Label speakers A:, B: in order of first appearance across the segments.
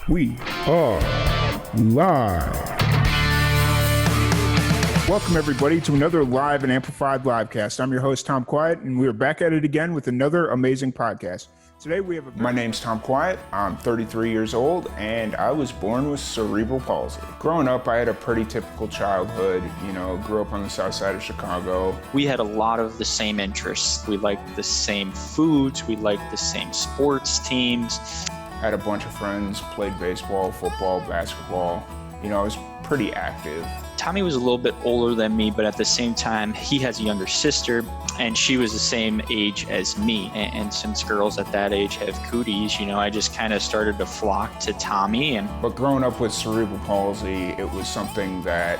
A: We are live. Welcome, everybody, to another live and amplified livecast. I'm your host, Tom Kwiat, and we're back at it again with another amazing podcast. Today we have My name's Tom Kwiat. I'm 33 years old, and I was born with cerebral palsy. Growing up, I had a pretty typical childhood. Grew up on the south side of Chicago.
B: We had a lot of the same interests. We liked the same foods. We liked the same sports teams.
A: Had a bunch of friends, played baseball, football, basketball. I was pretty active.
B: Tommy was a little bit older than me, but at the same time, he has a younger sister, and she was the same age as me. And since girls at that age have cooties, I just kind of started to flock to Tommy.
A: But growing up with cerebral palsy, it was something that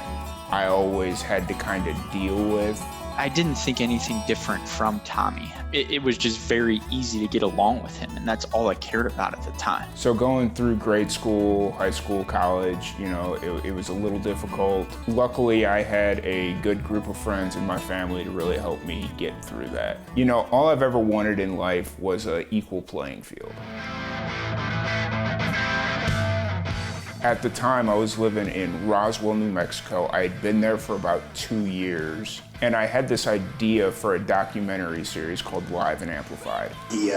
A: I always had to kind of deal with.
B: I didn't think anything different from Tommy. It was just very easy to get along with him, and that's all I cared about at the time.
A: So going through grade school, high school, college, it was a little difficult. Luckily, I had a good group of friends in my family to really help me get through that. All I've ever wanted in life was an equal playing field. At the time, I was living in Roswell, New Mexico. I had been there for about 2 years, and I had this idea for a documentary series called Live and Amplified.
C: He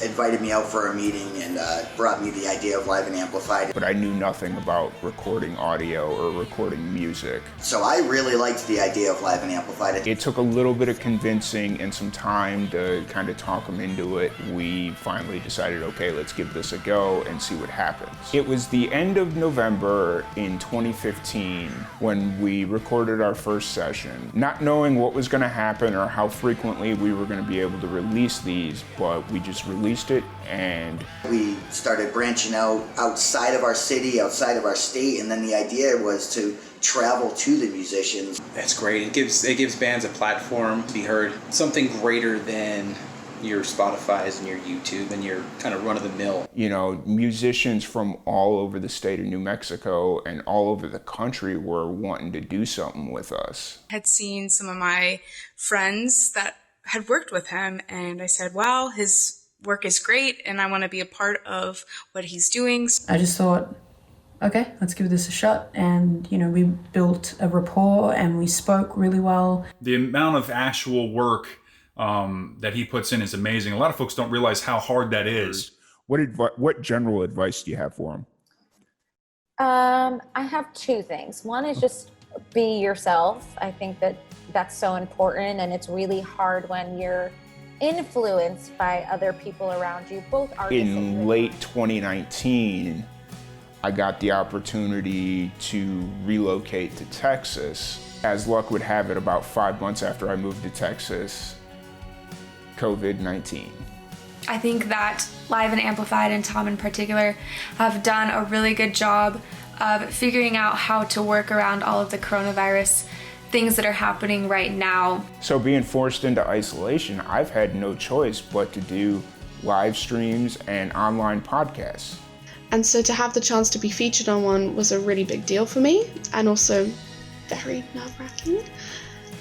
C: invited me out for a meeting and brought me the idea of Live and Amplified.
A: But I knew nothing about recording audio or recording music.
C: So I really liked the idea of Live and Amplified.
A: It took a little bit of convincing and some time to kind of talk him into it. We finally decided, okay, let's give this a go and see what happens. It was the end of November in 2015 when we recorded our first session, not knowing what was going to happen or how frequently we were going to be able to release these, but we just released it, and
C: we started branching out outside of our city, outside of our state, and then the idea was to travel to the musicians.
D: That's great. It gives bands a platform to be heard, something greater than your Spotify's and your YouTube and your kind of run-of-the-mill.
A: Musicians from all over the state of New Mexico and all over the country were wanting to do something with us.
E: I had seen some of my friends that had worked with him, and I said, wow, his work is great, and I want to be a part of what he's doing.
F: I just thought, okay, let's give this a shot. And, we built a rapport and we spoke really well.
G: The amount of actual work that he puts in is amazing. A lot of folks don't realize how hard that is.
A: What general advice do you have for him?
H: I have two things. One is just be yourself. I think that's so important, and it's really hard when you're influenced by other people around you, both artists.
A: In late 2019, I got the opportunity to relocate to Texas. As luck would have it, about 5 months after I moved to Texas, COVID-19.
E: I think that Live and Amplified, and Tom in particular, have done a really good job of figuring out how to work around all of the coronavirus things that are happening right now.
A: So being forced into isolation, I've had no choice but to do live streams and online podcasts.
I: And so to have the chance to be featured on one was a really big deal for me, and also very nerve-wracking.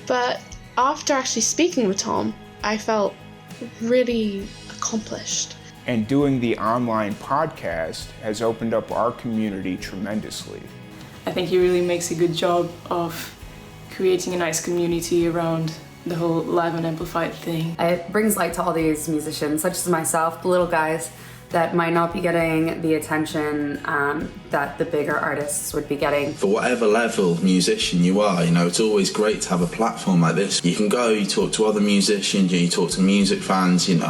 I: But after actually speaking with Tom, I felt really accomplished.
A: And doing the online podcast has opened up our community tremendously.
J: I think he really makes a good job of creating a nice community around the whole Live and Amplified thing.
K: It brings light to all these musicians, such as myself, the little guys that might not be getting the attention that the bigger artists would be getting.
L: For whatever level musician you are, it's always great to have a platform like this. You can go, you talk to other musicians, you talk to music fans, and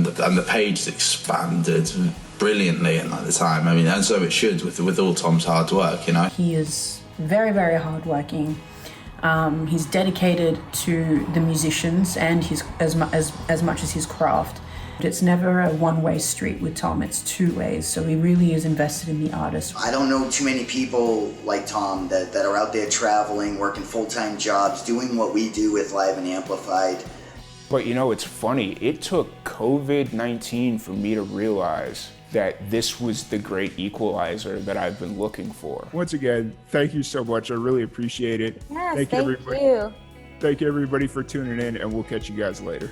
L: the page expanded brilliantly at the time. And so it should with all Tom's hard work,
F: He is very, very hardworking. He's dedicated to the musicians and his as much as his craft. It's never a one-way street with Tom, it's two ways, so he really is invested in the artist.
C: I don't know too many people like Tom that are out there traveling, working full-time jobs, doing what we do with Live and Amplified.
A: But it's funny, it took COVID-19 for me to realize that this was the great equalizer that I've been looking for. Once again, thank you so much. I really appreciate it.
H: Yes,
A: thank you. Thank you everybody for tuning in, and we'll catch you guys later.